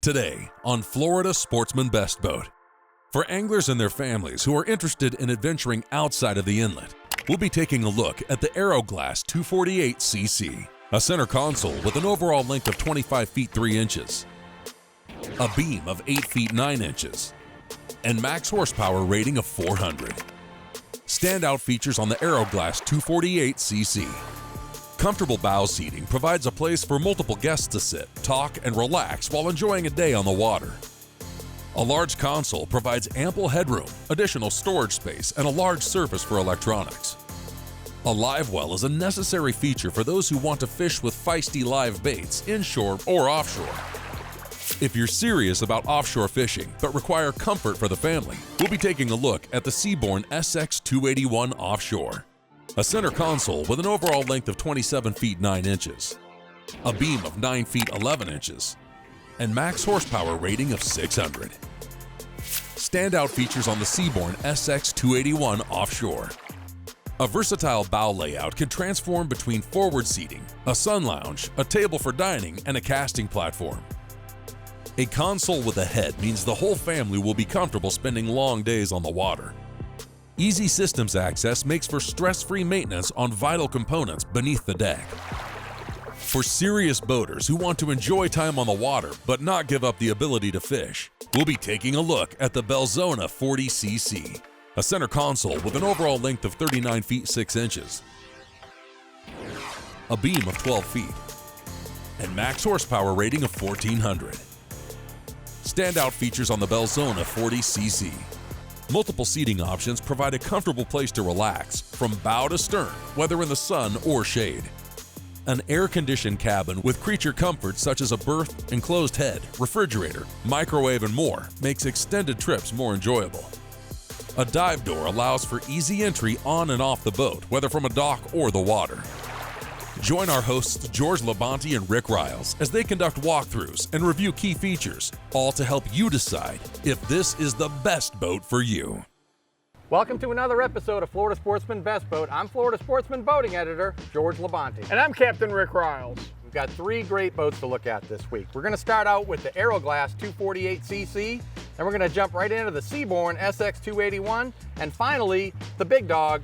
Today on Florida Sportsman Best Boat. For anglers and their families who are interested in adventuring outside of the inlet, we'll be taking a look at the Arrowglass 40CC, a center console with an overall length of 25 feet 3 inches, a beam of 8 feet 9 inches, and max horsepower rating of 400. Standout features on the Arrowglass 40CC. Comfortable bow seating provides a place for multiple guests to sit, talk, and relax while enjoying a day on the water. A large console provides ample headroom, additional storage space, and a large surface for electronics. A live well is a necessary feature for those who want to fish with feisty live baits inshore or offshore. If you're serious about offshore fishing but require comfort for the family, we'll be taking a look at the Sea Born SX281 offshore. A center console with an overall length of 27 feet 9 inches, a beam of 9 feet 11 inches, and max horsepower rating of 600. Standout features on the Sea Born SX281 offshore. A versatile bow layout can transform between forward seating, a sun lounge, a table for dining, and a casting platform. A console with a head means the whole family will be comfortable spending long days on the water. Easy systems access makes for stress-free maintenance on vital components beneath the deck. For serious boaters who want to enjoy time on the water but not give up the ability to fish, we'll be taking a look at the Belzona 40CC, a center console with an overall length of 39 feet 6 inches, a beam of 12 feet, and max horsepower rating of 1400. Standout features on the Belzona 40CC. Multiple seating options provide a comfortable place to relax from bow to stern, whether in the sun or shade. An air-conditioned cabin with creature comforts such as a berth, enclosed head, refrigerator, microwave, and more makes extended trips more enjoyable. A dive door allows for easy entry on and off the boat, whether from a dock or the water. Join our hosts George Labonte and Rick Riles as they conduct walkthroughs and review key features, all to help you decide if this is the best boat for you. Welcome to another episode of Florida Sportsman Best Boat. I'm Florida Sportsman Boating Editor George Labonte. And I'm Captain Rick Riles. We've got 3 great boats to look at this week. We're going to start out with the Arrowglass 248cc, then we're going to jump right into the Sea Born SX281, and finally, the big dog,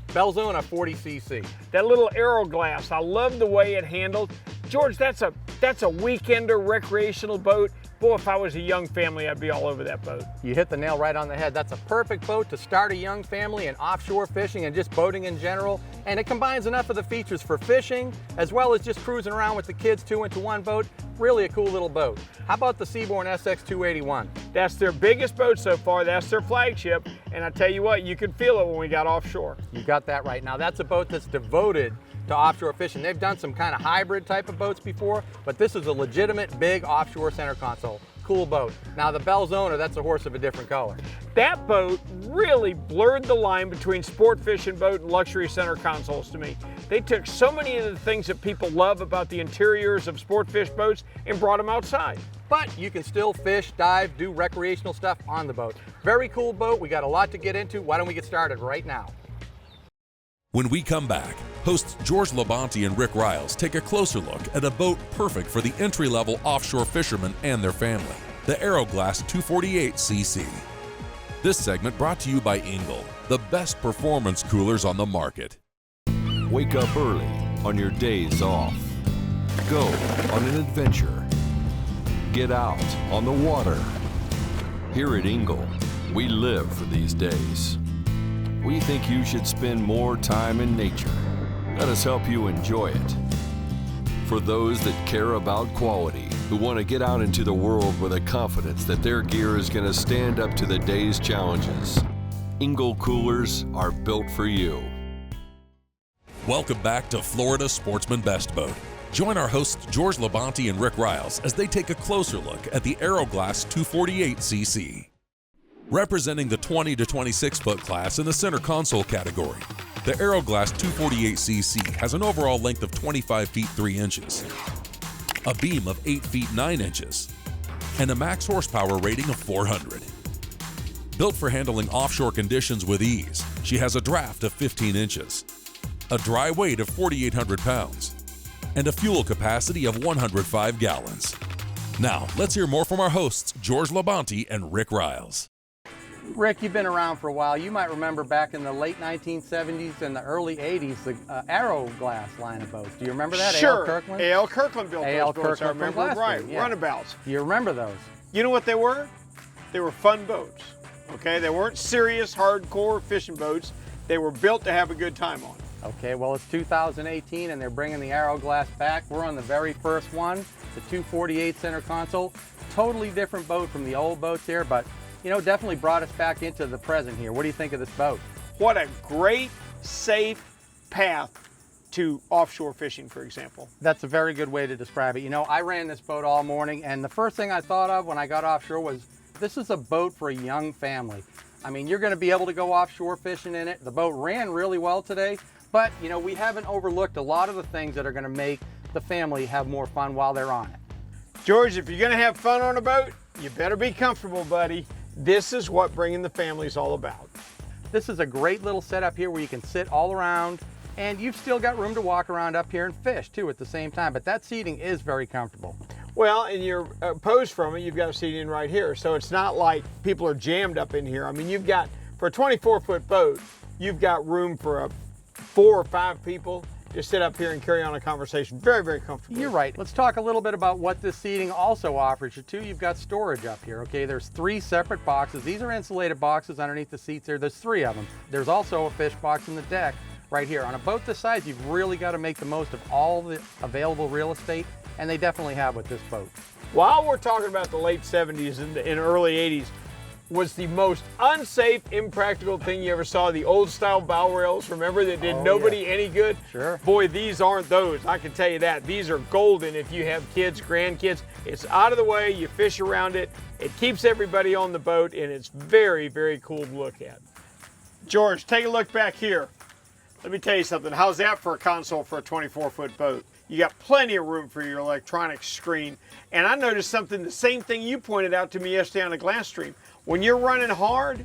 Belzona 40cc. That little Arrowglass, I love the way it handled. George, that's a weekender recreational boat. Boy, if I was a young family, I'd be all over that boat. You hit the nail right on the head. That's a perfect boat to start a young family in offshore fishing and just boating in general. And it combines enough of the features for fishing, as well as just cruising around with the kids 2 into 1 boat. Really a cool little boat. How about the Sea Born SX281? That's their biggest boat so far. That's their flagship. And I tell you what, you could feel it when we got offshore. You got that right. Now that's a boat that's devoted to offshore fishing. They've done some kind of hybrid type of boats before, but this is a legitimate big offshore center console. Cool boat. Now the Belzona, that's a horse of a different color. That boat really blurred the line between sport fishing boat and luxury center consoles to me. They took so many of the things that people love about the interiors of sport fish boats and brought them outside. But you can still fish, dive, do recreational stuff on the boat. Very cool boat. We got a lot to get into. Why don't we get started right now? When we come back, hosts George Labonte and Rick Riles take a closer look at a boat perfect for the entry-level offshore fishermen and their family, the Arrowglass 248cc. This segment brought to you by Engel, the best performance coolers on the market. Wake up early on your days off. Go on an adventure. Get out on the water. Here at Engel, we live for these days. We think you should spend more time in nature. Let us help you enjoy it. For those that care about quality, who want to get out into the world with a confidence that their gear is going to stand up to the day's challenges, Engel coolers are built for you. Welcome back to Florida Sportsman Best Boat. Join our hosts George Labonte and Rick Riles as they take a closer look at the Arrowglass 248cc. Representing the 20 to 26 foot class in the center console category, the Arrowglass 248cc has an overall length of 25 feet 3 inches, a beam of 8 feet 9 inches, and a max horsepower rating of 400. Built for handling offshore conditions with ease, she has a draft of 15 inches, a dry weight of 4,800 pounds, and a fuel capacity of 105 gallons. Now, let's hear more from our hosts, George Labonte and Rick Riles. Rick, you've been around for a while. You might remember back in the late 1970s and the early 80s, the Arrowglass line of boats. Do you remember that? Sure. A.L. Kirkland? A.L. Kirkland built A.L. those boats, I Kirkland from remember. Right, Glasgow, yeah. runabouts. Do you remember those? You know what they were? They were fun boats, okay? They weren't serious, hardcore fishing boats. They were built to have a good time on. Okay, well, it's 2018 and they're bringing the Arrowglass back. We're on the very first one, the 248 center console. Totally different boat from the old boats here, but you know, definitely brought us back into the present here. What do you think of this boat? What a great, safe path to offshore fishing, for example. That's a very good way to describe it. You know, I ran this boat all morning, and the first thing I thought of when I got offshore was, this is a boat for a young family. I mean, you're going to be able to go offshore fishing in it. The boat ran really well today, but you know, we haven't overlooked a lot of the things that are going to make the family have more fun while they're on it. George, if you're going to have fun on a boat, you better be comfortable, buddy. This is what bringing the family is all about. This is a great little setup here where you can sit all around, and you've still got room to walk around up here and fish too at the same time, but that seating is very comfortable. Well, and you're opposed from it, you've got seating right here, so it's not like people are jammed up in here. I mean, you've got, for a 24-foot boat, you've got room for 4 or 5 people. Just sit up here and carry on a conversation. Very, very comfortable. You're right. Let's talk a little bit about what this seating also offers you too. You've got storage up here, okay? There's 3 separate boxes. These are insulated boxes underneath the seats there. There's 3 of them. There's also a fish box in the deck right here. On a boat this size, you've really got to make the most of all the available real estate, and they definitely have with this boat. While we're talking about the late 70s and early 80s, was the most unsafe, impractical thing you ever saw. The old style bow rails, remember, that did nobody any good? Sure. Boy, these aren't those, I can tell you that. These are golden if you have kids, grandkids. It's out of the way, you fish around it, it keeps everybody on the boat, and it's very, very cool to look at. George, take a look back here. Let me tell you something, how's that for a console for a 24-foot boat? You got plenty of room for your electronic screen. And I noticed something, the same thing you pointed out to me yesterday on the glass stream. When you're running hard,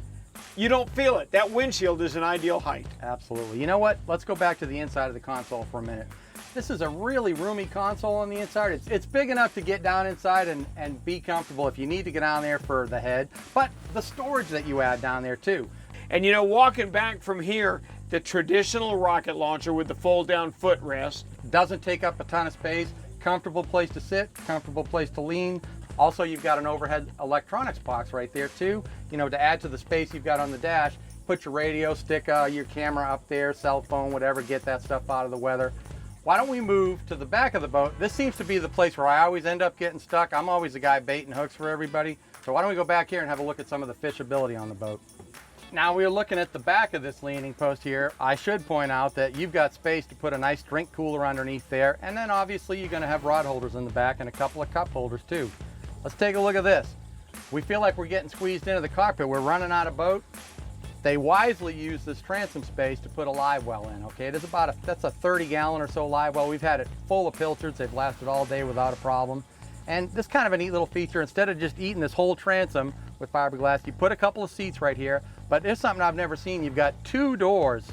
you don't feel it. That windshield is an ideal height. Absolutely. You know what? Let's go back to the inside of the console for a minute. This is a really roomy console on the inside. It's big enough to get down inside and be comfortable if you need to get down there for the head, but the storage that you add down there too. And you know, walking back from here, the traditional rocket launcher with the fold down footrest. Doesn't take up a ton of space, comfortable place to sit, comfortable place to lean. Also, you've got an overhead electronics box right there too. You know, to add to the space you've got on the dash, put your radio, stick your camera up there, cell phone, whatever, get that stuff out of the weather. Why don't we move to the back of the boat? This seems to be the place where I always end up getting stuck. I'm always the guy baiting hooks for everybody. So why don't we go back here and have a look at some of the fishability on the boat. Now we're looking at the back of this leaning post here. I should point out that you've got space to put a nice drink cooler underneath there, and then obviously you're going to have rod holders in the back and a couple of cup holders too. Let's take a look at this. We feel like we're getting squeezed into the cockpit. We're running out of boat. They wisely use this transom space to put a live well in, okay? It is that's a 30-gallon or so live well. We've had it full of pilchards. They've lasted all day without a problem. And this kind of a neat little feature, instead of just eating this whole transom with fiberglass, you put a couple of seats right here, but there's something I've never seen. You've got 2 doors,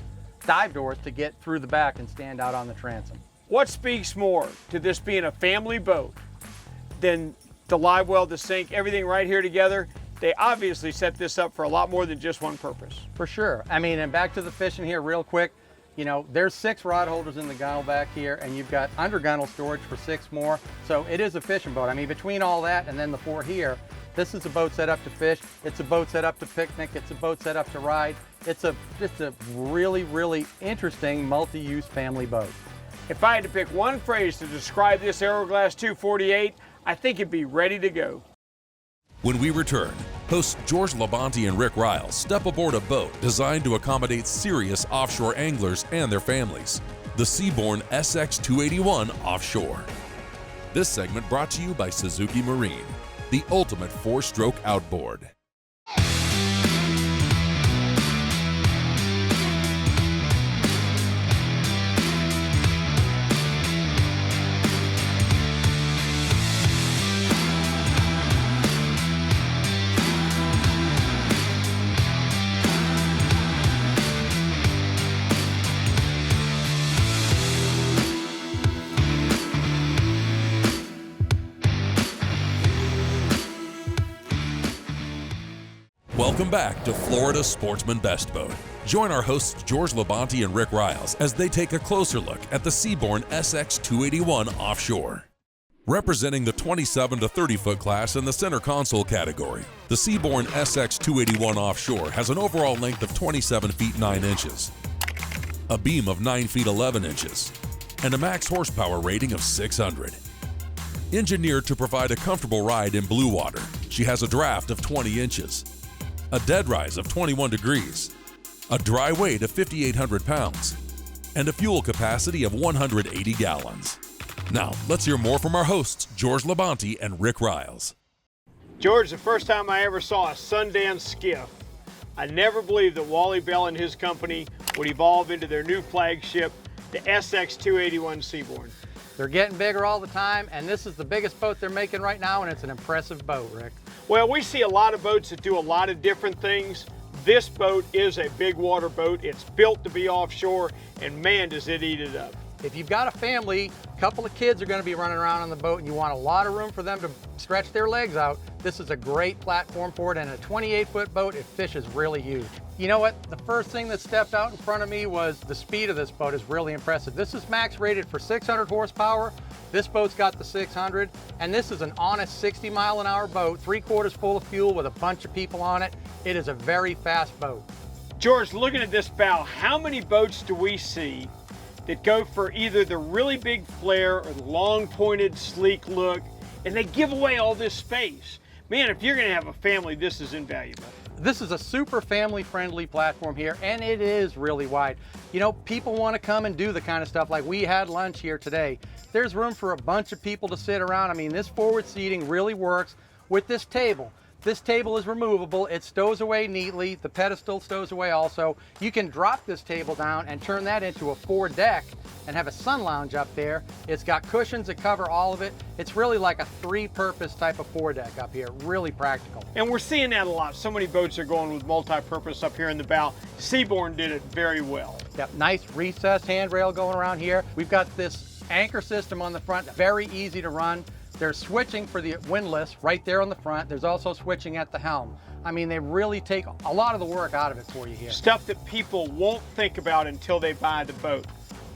dive doors, to get through the back and stand out on the transom. What speaks more to this being a family boat than the live well, the sink, everything right here together? They obviously set this up for a lot more than just one purpose. For sure. I mean, and back to the fishing here real quick. You know, there's 6 rod holders in the gunnel back here, and you've got under gunnel storage for 6 more. So it is a fishing boat. I mean, between all that and then the 4 here, this is a boat set up to fish. It's a boat set up to picnic. It's a boat set up to ride. It's a really, really interesting multi-use family boat. If I had to pick one phrase to describe this Arrowglass 248, I think it'd be ready to go. When we return, hosts George Labonte and Rick Riles step aboard a boat designed to accommodate serious offshore anglers and their families, the Sea Born SX281 Offshore. This segment brought to you by Suzuki Marine, the ultimate 4-stroke outboard. Welcome back to Florida's Sportsman Best Boat. Join our hosts George Labonte and Rick Riles as they take a closer look at the Sea Born SX281 offshore. Representing the 27 to 30 foot class in the center console category, the Sea Born SX281 offshore has an overall length of 27 feet 9 inches, a beam of 9 feet 11 inches, and a max horsepower rating of 600. Engineered to provide a comfortable ride in blue water, she has a draft of 20 inches, a dead rise of 21 degrees, a dry weight of 5,800 pounds, and a fuel capacity of 180 gallons. Now, let's hear more from our hosts, George Labonte and Rick Riles. George, the first time I ever saw a Sundance skiff, I never believed that Wally Bell and his company would evolve into their new flagship, the SX281 Sea Born. They're getting bigger all the time, and this is the biggest boat they're making right now, and it's an impressive boat, Rick. Well, we see a lot of boats that do a lot of different things. This boat is a big water boat. It's built to be offshore, and man, does it eat it up. If you've got a family, a couple of kids are going to be running around on the boat, and you want a lot of room for them to stretch their legs out, this is a great platform for it, and a 28-foot boat, it fishes really huge. You know what? The first thing that stepped out in front of me was the speed of this boat is really impressive. This is max rated for 600 horsepower. This boat's got the 600, and this is an honest 60-mile-an-hour boat, 3/4 full of fuel with a bunch of people on it. It is a very fast boat. George, looking at this bow, how many boats do we see that go for either the really big flare or the long pointed sleek look, and they give away all this space? Man, if you're gonna have a family, this is invaluable. This is a super family-friendly platform here, and it is really wide. You know, people want to come and do the kind of stuff like we had lunch here today. There's room for a bunch of people to sit around. I mean, this forward seating really works with this table. This table is removable. It stows away neatly. The pedestal stows away also. You can drop this table down and turn that into a foredeck and have a sun lounge up there. It's got cushions that cover all of it. It's really like a three-purpose type of foredeck up here. Really practical. And we're seeing that a lot. So many boats are going with multi-purpose up here in the bow. Sea Born did it very well. Yep, nice recessed handrail going around here. We've got this anchor system on the front, very easy to run. There's switching for the windlass right there on the front. There's also switching at the helm. I mean, they really take a lot of the work out of it for you here. Stuff that people won't think about until they buy the boat.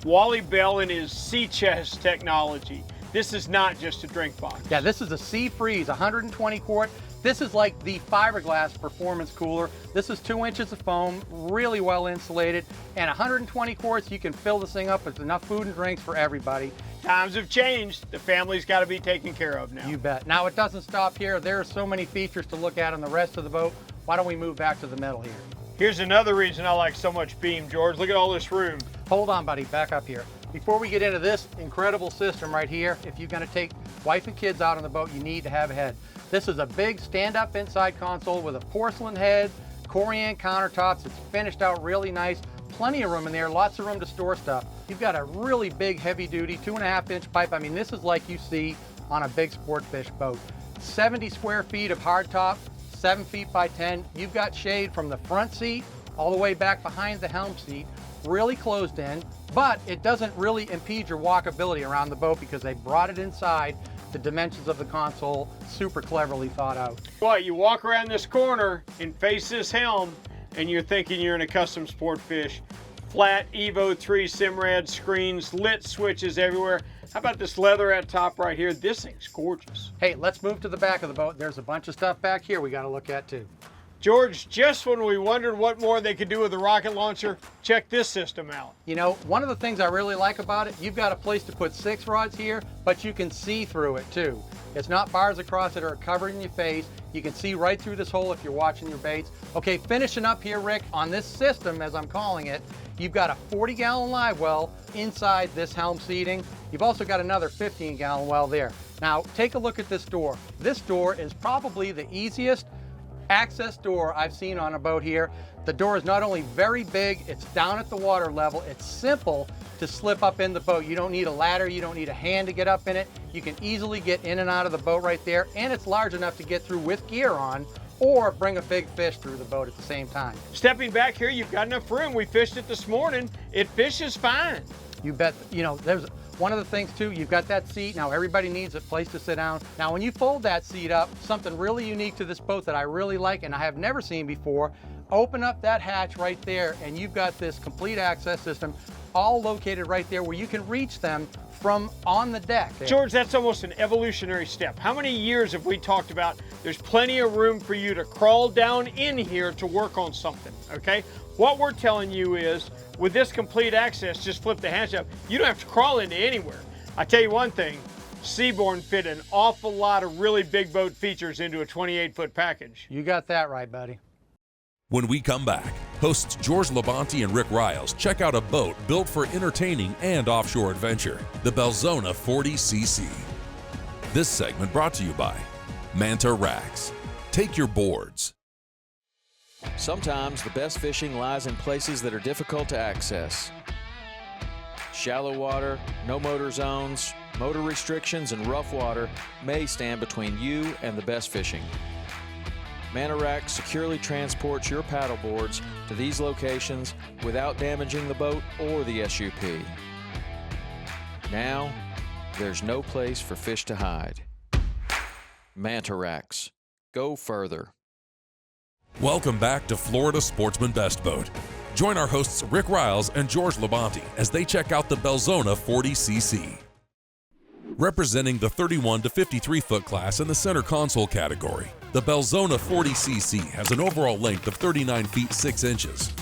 Wally Bell and his Sea Chest technology. This is not just a drink box. Yeah, this is a Sea Freeze, 120 quart. This is like the fiberglass performance cooler. This is 2 inches of foam, really well insulated, and 120 quarts, you can fill this thing up with enough food and drinks for everybody. Times have changed. The family's got to be taken care of now. You bet. Now, it doesn't stop here. There are so many features to look at on the rest of the boat. Why don't we move back to the middle here? Here's another reason I like so much beam, George. Look at all this room. Hold on, buddy, back up here. Before we get into this incredible system right here, if you're gonna take wife and kids out on the boat, you need to have a head. This is a big stand-up inside console with a porcelain head, Corian countertops. It's finished out really nice. Plenty of room in there, lots of room to store stuff. You've got a really big, heavy-duty 2.5-inch pipe. I mean, this is like you see on a big sport fish boat. 70 square feet of hardtop, 7 feet by 10. You've got shade from the front seat all the way back behind the helm seat, really closed in, but it doesn't really impede your walkability around the boat because they brought it inside. The dimensions of the console, super cleverly thought out. Well, you walk around this corner and face this helm, and you're thinking you're in a custom sport fish. Flat Evo 3 Simrad screens, lit switches everywhere. How about this leatherette top right here? This thing's gorgeous. Hey, let's move to the back of the boat. There's a bunch of stuff back here we got to look at too. George, just when we wondered what more they could do with the rocket launcher, check this system out. You know, one of the things I really like about it, you've got a place to put 6 rods here, but you can see through it too. It's not bars across it or covering your face. You can see right through this hole if you're watching your baits. Okay, finishing up here, Rick, on this system, as I'm calling it, you've got a 40-gallon live well inside this helm seating. You've also got another 15-gallon well there. Now, take a look at this door. This door is probably the easiest access door I've seen on a boat here. The door is not only very big, it's down at the water level. It's simple to slip up in the boat. You don't need a ladder, you don't need a hand to get up in it. You can easily get in and out of the boat right there, and it's large enough to get through with gear on or bring a big fish through the boat at the same time. Stepping back here, you've got enough room. We fished it this morning. It fishes fine. You bet. You know, there's One of the things too, you've got that seat. Now everybody needs a place to sit down. Now when you fold that seat up, something really unique to this boat that I really like and I have never seen before, open up that hatch right there and you've got this complete access system all located right there where you can reach them from on the deck. George, that's almost an evolutionary step. How many years have we talked about there's plenty of room for you to crawl down in here to work on something, okay? What we're telling you is, with this complete access, just flip the hatch up. You don't have to crawl into anywhere. I tell you one thing, Sea Born fit an awful lot of really big boat features into a 28-foot package. You got that right, buddy. When we come back, hosts George Labonte and Rick Riles check out a boat built for entertaining and offshore adventure, the Belzona 40CC. This segment brought to you by Manta Racks. Take your boards. Sometimes the best fishing lies in places that are difficult to access. Shallow water, no motor zones, motor restrictions, and rough water may stand between you and the best fishing. Manta Racks securely transports your paddle boards to these locations without damaging the boat or the SUP. Now, there's no place for fish to hide. Manta Racks. Go further. Welcome back to Florida Sportsman Best Boat. Join our hosts Rick Riles and George Labonte as they check out the Belzona 40CC. Representing the 31 to 53 foot class in the center console category, the Belzona 40CC has an overall length of 39 feet 6 inches,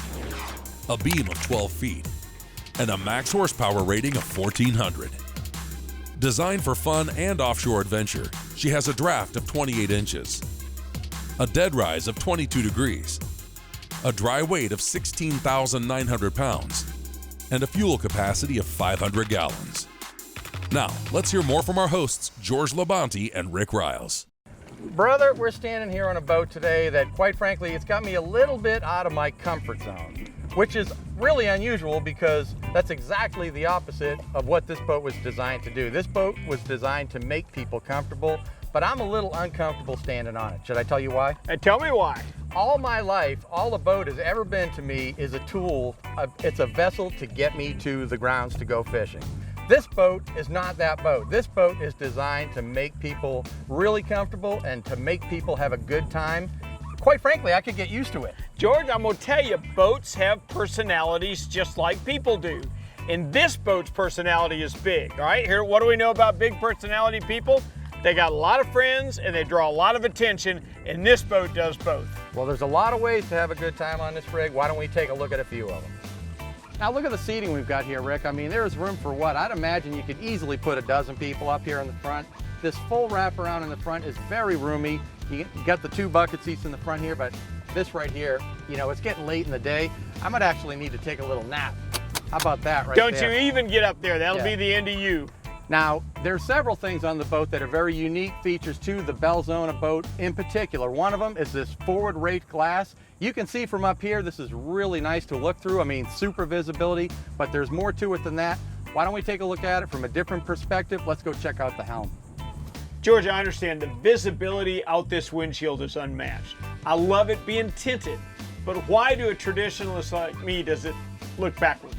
a beam of 12 feet, and a max horsepower rating of 1400. Designed for fun and offshore adventure, she has a draft of 28 inches, a dead rise of 22 degrees, a dry weight of 16,900 pounds, and a fuel capacity of 500 gallons. Now, let's hear more from our hosts, George Labonte and Rick Riles. Brother, we're standing here on a boat today that, quite frankly, it's got me a little bit out of my comfort zone, which is really unusual because that's exactly the opposite of what this boat was designed to do. This boat was designed to make people comfortable, but I'm a little uncomfortable standing on it. Should I tell you why? Tell me why. All my life, all a boat has ever been to me is a tool. It's a vessel to get me to the grounds to go fishing. This boat is not that boat. This boat is designed to make people really comfortable and to make people have a good time. Quite frankly, I could get used to it. George, I'm gonna tell you, boats have personalities just like people do. And this boat's personality is big, all right? Here, what do we know about big personality people? They got a lot of friends and they draw a lot of attention, and this boat does both. Well, there's a lot of ways to have a good time on this rig. Why don't we take a look at a few of them? Now look at the seating we've got here, Rick. I mean, there's room for what? I'd imagine you could easily put a dozen people up here in the front. This full wraparound in the front is very roomy. You got the 2 bucket seats in the front here, but this right here, you know, it's getting late in the day. I might actually need to take a little nap. How about that right there? Don't you even get up there. That'll be the end of you. Now, there's several things on the boat that are very unique features to the Belzona boat in particular. One of them is this forward rate glass. You can see from up here, this is really nice to look through. I mean, super visibility, but there's more to it than that. Why don't we take a look at it from a different perspective? Let's go check out the helm. George, I understand the visibility out this windshield is unmatched. I love it being tinted, but why do a traditionalist like me does it look backwards?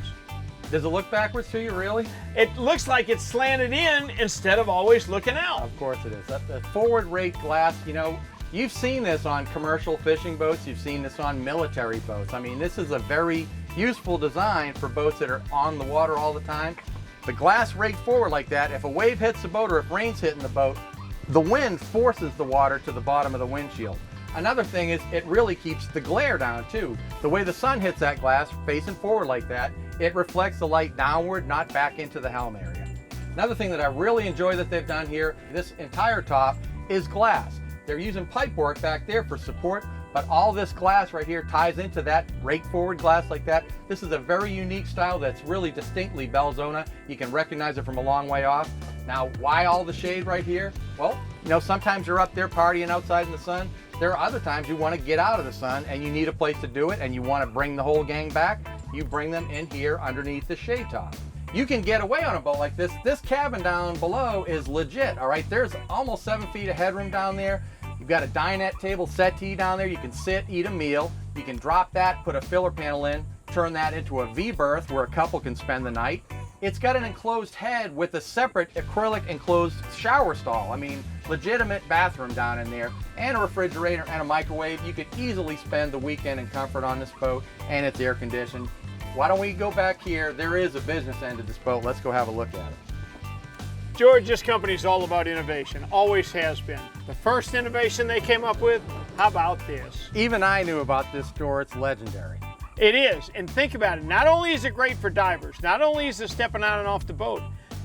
Does it look backwards to you, really? It looks like it's slanted in instead of always looking out. Of course it is. The forward rate glass, you know, you've seen this on commercial fishing boats, you've seen this on military boats. I mean, this is a very useful design for boats that are on the water all the time. The glass rate forward like that, if a wave hits the boat or if rain's hitting the boat, the wind forces the water to the bottom of the windshield. Another thing is it really keeps the glare down too. The way the sun hits that glass facing forward like that, it reflects the light downward, not back into the helm area. Another thing that I really enjoy that they've done here, this entire top is glass. They're using pipework back there for support, but all this glass right here ties into that rake forward glass like that. This is a very unique style that's really distinctly Belzona. You can recognize it from a long way off. Now, why all the shade right here? Well, you know, sometimes you're up there partying outside in the sun. There are other times you want to get out of the sun and you need a place to do it and you want to bring the whole gang back. You bring them in here underneath the shade top. You can get away on a boat like this. This cabin down below is legit, all right? There's almost 7 feet of headroom down there. You've got a dinette table settee down there. You can sit, eat a meal. You can drop that, put a filler panel in, turn that into a V berth where a couple can spend the night. It's got an enclosed head with a separate acrylic enclosed shower stall. I mean, legitimate bathroom down in there, and a refrigerator and a microwave. You could easily spend the weekend in comfort on this boat, and it's air conditioned. Why don't we go back here? There is a business end to this boat. Let's go have a look at it. George, this company's all about innovation, always has been. The first innovation they came up with, how about this? Even I knew about this store. It's legendary. It is, and think about it. Not only is it great for divers, not only is it stepping on and off the boat,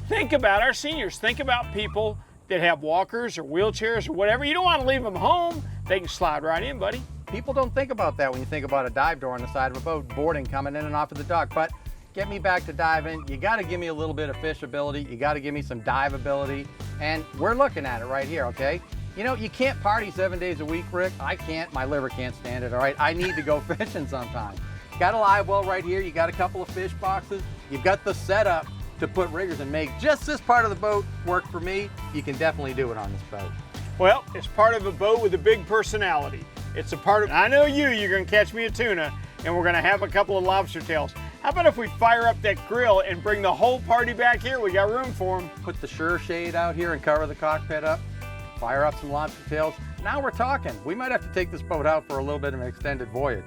think about our seniors. Think about people that have walkers or wheelchairs or whatever. You don't want to leave them home. They can slide right in, buddy. People don't think about that when you think about a dive door on the side of a boat, boarding coming in and off of the dock. But get me back to diving. You got to give me a little bit of fish ability. You got to give me some dive ability. And we're looking at it right here, okay? You know, you can't party 7 days a week, Rick. I can't. My liver can't stand it, all right? I need to go fishing sometime. Got a live well right here. You got a couple of fish boxes. You've got the setup to put riggers and make just this part of the boat work for me. You can definitely do it on this boat. Well, it's part of a boat with a big personality. It's a part of, I know you're gonna catch me a tuna, and we're gonna have a couple of lobster tails. How about if we fire up that grill and bring the whole party back here? We got room for them. Put the Sure shade out here and cover the cockpit up. Fire up some lobster tails. Now we're talking. We might have to take this boat out for a little bit of an extended voyage.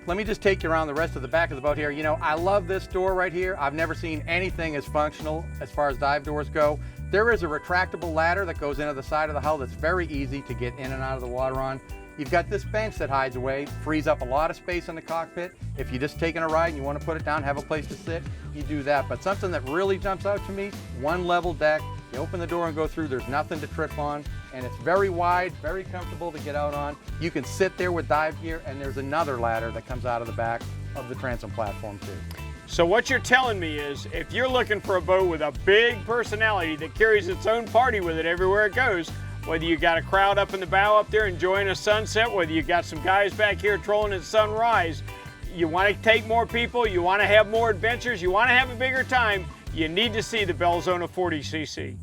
Let me just take you around the rest of the back of the boat here. You know, I love this door right here. I've never seen anything as functional as far as dive doors go. There is a retractable ladder that goes into the side of the hull that's very easy to get in and out of the water on. You've got this bench that hides away, frees up a lot of space in the cockpit. If you're just taking a ride and you want to put it down, have a place to sit, you do that. But something that really jumps out to me, one level deck. You open the door and go through, there's nothing to trip on, and it's very wide, very comfortable to get out on. You can sit there with dive gear, and there's another ladder that comes out of the back of the transom platform too. So what you're telling me is, if you're looking for a boat with a big personality that carries its own party with it everywhere it goes, whether you got a crowd up in the bow up there enjoying a sunset, whether you got some guys back here trolling at sunrise, you want to take more people, you want to have more adventures, you want to have a bigger time, you need to see the Belzona 40CC.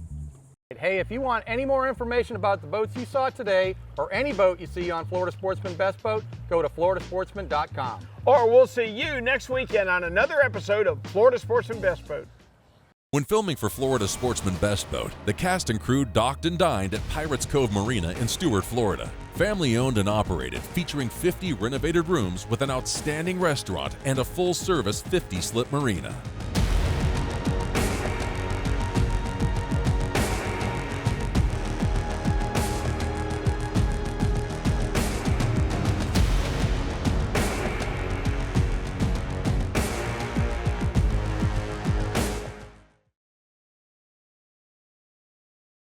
Hey, if you want any more information about the boats you saw today, or any boat you see on Florida Sportsman Best Boat, go to floridasportsman.com. Or we'll see you next weekend on another episode of Florida Sportsman Best Boat. When filming for Florida Sportsman Best Boat, the cast and crew docked and dined at Pirates Cove Marina in Stuart, Florida. Family owned and operated, featuring 50 renovated rooms with an outstanding restaurant and a full-service 50-slip marina.